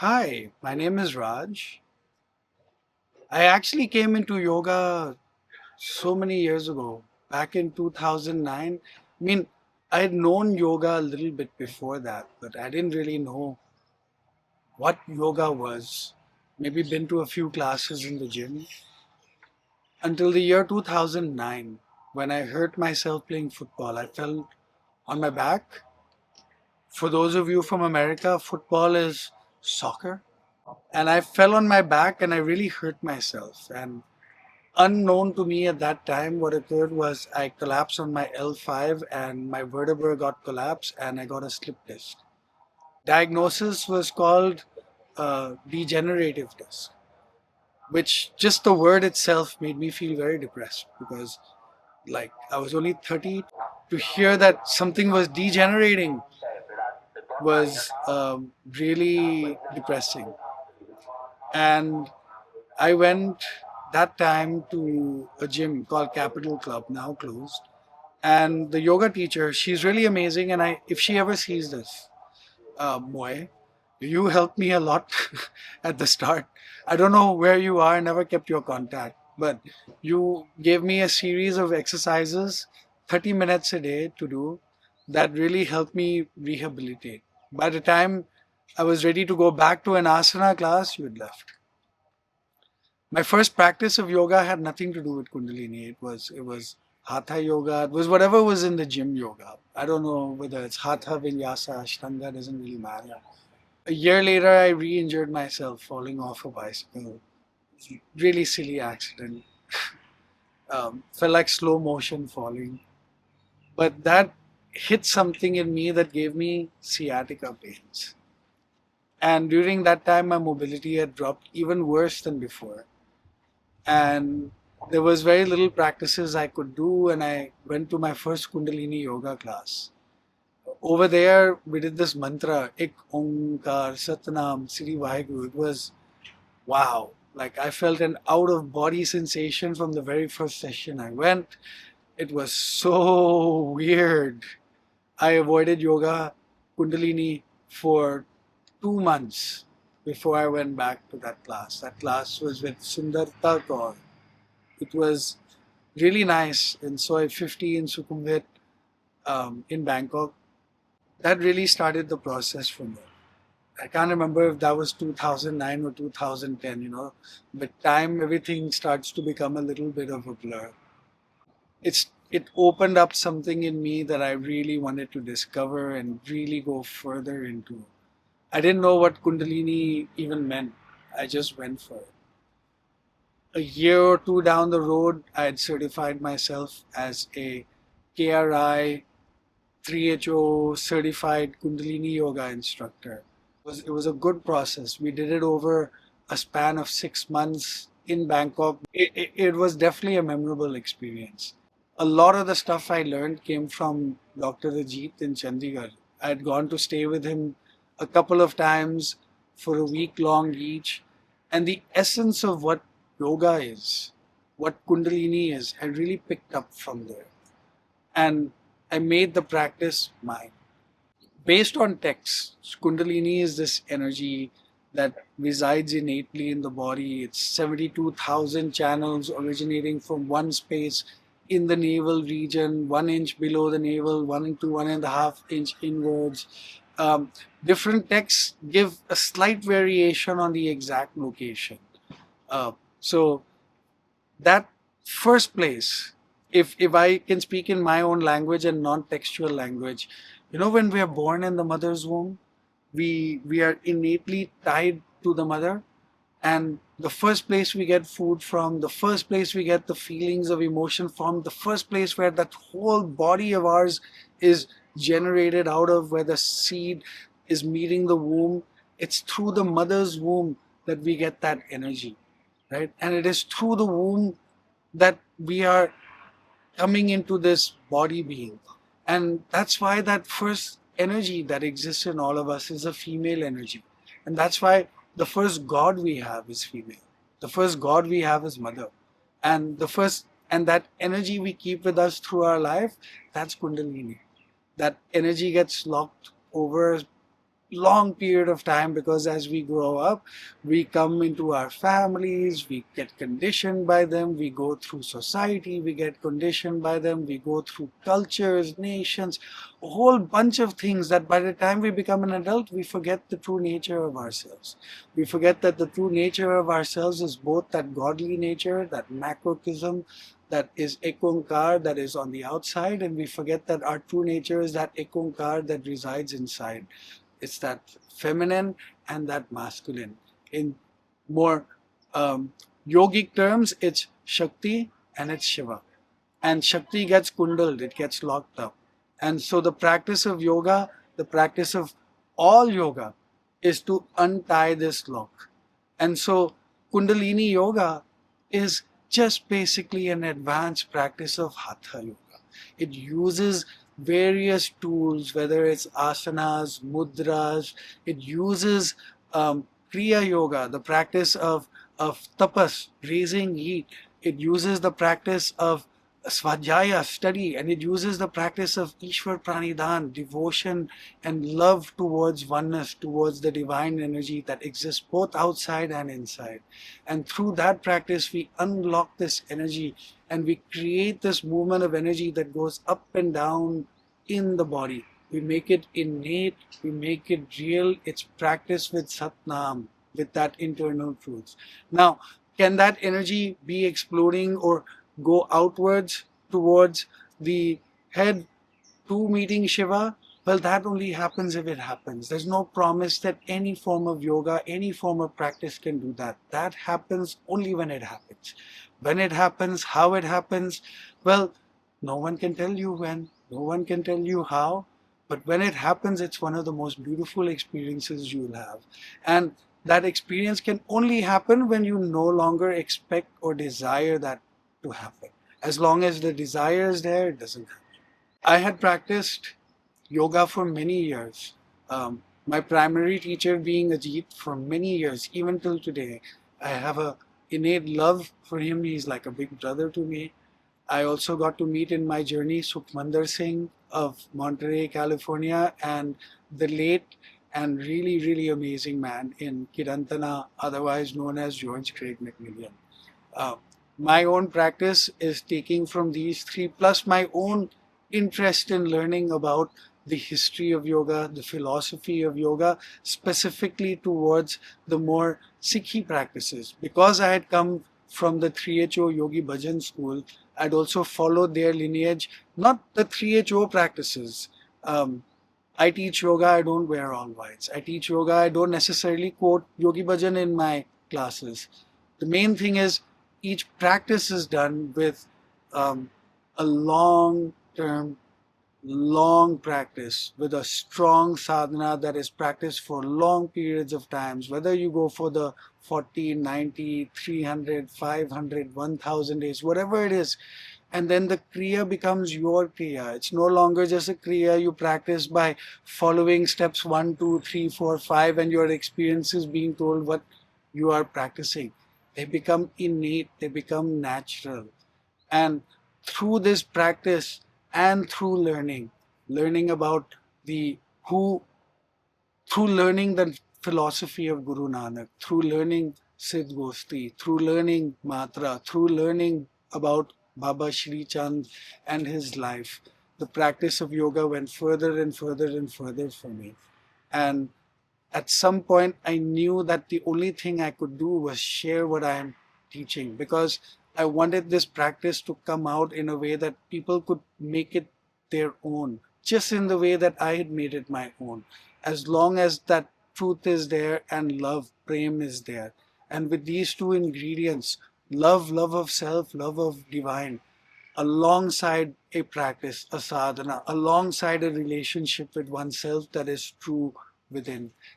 Hi, my name is Raj. I actually came into yoga so many years ago, back in 2009. I mean, I had known yoga a little bit before that, but I didn't really know what yoga was. Maybe been to a few classes in the gym until the year 2009 when I hurt myself playing football. I fell on my back. For those of you from America, football is soccer. And I fell on my back and I really hurt myself. And unknown to me at that time, what occurred was I collapsed on my L5 and my vertebra got collapsed and I got a slip disc. Diagnosis was called degenerative disc, which just the word itself made me feel very depressed because, like, I was only 30. To hear that something was degenerating was really depressing. And I went that time to a gym called Capital Club, now closed. And the yoga teacher, she's really amazing. And if she ever sees this, Moy, you helped me a lot at the start. I don't know where you are, I never kept your contact, but you gave me a series of exercises, 30 minutes a day to do, that really helped me rehabilitate. By the time I was ready to go back to an asana class, you had left. My first practice of yoga had nothing to do with Kundalini. It was Hatha Yoga. It was whatever was in the gym yoga. I don't know whether it's Hatha, Vinyasa, Ashtanga, doesn't really matter. A year later, I re-injured myself falling off a bicycle. Really silly accident. Felt like slow motion falling. But that hit something in me that gave me sciatica pains. And during that time, my mobility had dropped even worse than before. And there was very little practices I could do, and I went to my first Kundalini yoga class. Over there, we did this mantra, Ik Onkar Satnam Sri Vaheguru. It was wow. Like I felt an out of body sensation from the very first session I went. It was so weird. I avoided yoga, Kundalini for 2 months before I went back to that class. That class was with Sundarta Kaur. It was really nice in Soi 50 in Sukhumvit in Bangkok. That really started the process for me. I can't remember if that was 2009 or 2010, With time, everything starts to become a little bit of a blur. It opened up something in me that I really wanted to discover and really go further into. I didn't know what Kundalini even meant. I just went for it. A year or two down the road, I had certified myself as a KRI 3HO certified Kundalini Yoga instructor. It was a good process. We did it over a span of 6 months in Bangkok. It was definitely a memorable experience. A lot of the stuff I learned came from Dr. Ajit in Chandigarh. I had gone to stay with him a couple of times for a week long each. And the essence of what yoga is, what Kundalini is, I really picked up from there. And I made the practice mine. Based on texts, Kundalini is this energy that resides innately in the body. It's 72,000 channels originating from one space in the navel region, 1 inch below the navel, 1 to 1.5 inch inwards. Different texts give a slight variation on the exact location. So that first place, if I can speak in my own language and non-textual language, when we are born in the mother's womb, we are innately tied to the mother, and the first place we get food from, the first place we get the feelings of emotion from, the first place where that whole body of ours is generated out of, where the seed is meeting the womb, it's through the mother's womb that we get that energy, right? And it is through the womb that we are coming into this body being. And that's why that first energy that exists in all of us is a female energy. And that's why the first God we have is female. The first God we have is mother. And that energy we keep with us through our life, that's Kundalini. That energy gets locked over long period of time, because as we grow up, we come into our families, we get conditioned by them, we go through society, we get conditioned by them, we go through cultures, nations, a whole bunch of things that by the time we become an adult, we forget the true nature of ourselves. We forget that the true nature of ourselves is both that godly nature, that macrocosm, that is ekonkar, that is on the outside, and we forget that our true nature is that ekonkar that resides inside. It's that feminine and that masculine. In more yogic terms, it's Shakti and it's Shiva. And Shakti gets kundaled, it gets locked up. And so the practice of yoga, the practice of all yoga, is to untie this lock. And so Kundalini Yoga is just basically an advanced practice of Hatha Yoga. It uses various tools, whether it's asanas, mudras, it uses Kriya Yoga, the practice of tapas, raising heat. It uses the practice of svadhyaya, study, and it uses the practice of Ishwar Pranidhan, devotion and love towards oneness, towards the divine energy that exists both outside and inside. And through that practice, we unlock this energy and we create this movement of energy that goes up and down in the body. We make it innate, we make it real. It's practiced with Satnam, with that internal truth. Now, can that energy be exploding or go outwards towards the head to meeting Shiva? Well, that only happens if it happens. There's no promise that any form of yoga, any form of practice can do that. That happens only when it happens. When it happens, how it happens, well, no one can tell you when, no one can tell you how, but when it happens, it's one of the most beautiful experiences you'll have. And that experience can only happen when you no longer expect or desire that to happen. As long as the desire is there, it doesn't happen. I had practiced yoga for many years. My primary teacher being Ajit for many years, even till today. I have a innate love for him. He's like a big brother to me. I also got to meet in my journey Sukhmander Singh of Monterey, California, and the late and really, really amazing man in Kirtantana, otherwise known as George Craig McMillian. Uh, my own practice is taking from these three, plus my own interest in learning about the history of yoga, the philosophy of yoga, specifically towards the more Sikhi practices. Because I had come from the 3HO Yogi Bhajan school, I'd also followed their lineage, not the 3HO practices. I teach yoga, I don't wear all whites. I teach yoga, I don't necessarily quote Yogi Bhajan in my classes. The main thing is each practice is done with a long practice, with a strong sadhana that is practiced for long periods of times, whether you go for the 40, 90, 300, 500, 1000 days, whatever it is. And then the kriya becomes your kriya. It's no longer just a kriya you practice by following steps 1, 2, 3, 4, 5, and your experience is being told what you are practicing. They become innate, they become natural. And through this practice and through learning about the who, through learning the philosophy of Guru Nanak, through learning Siddh Gosti, through learning Matra, through learning about Baba Shri Chand and his life, the practice of yoga went further and further and further for me. And at some point, I knew that the only thing I could do was share what I am teaching, because I wanted this practice to come out in a way that people could make it their own, just in the way that I had made it my own. As long as that truth is there and love, prem is there. And with these two ingredients, love of self, love of divine, alongside a practice, a sadhana, alongside a relationship with oneself that is true within,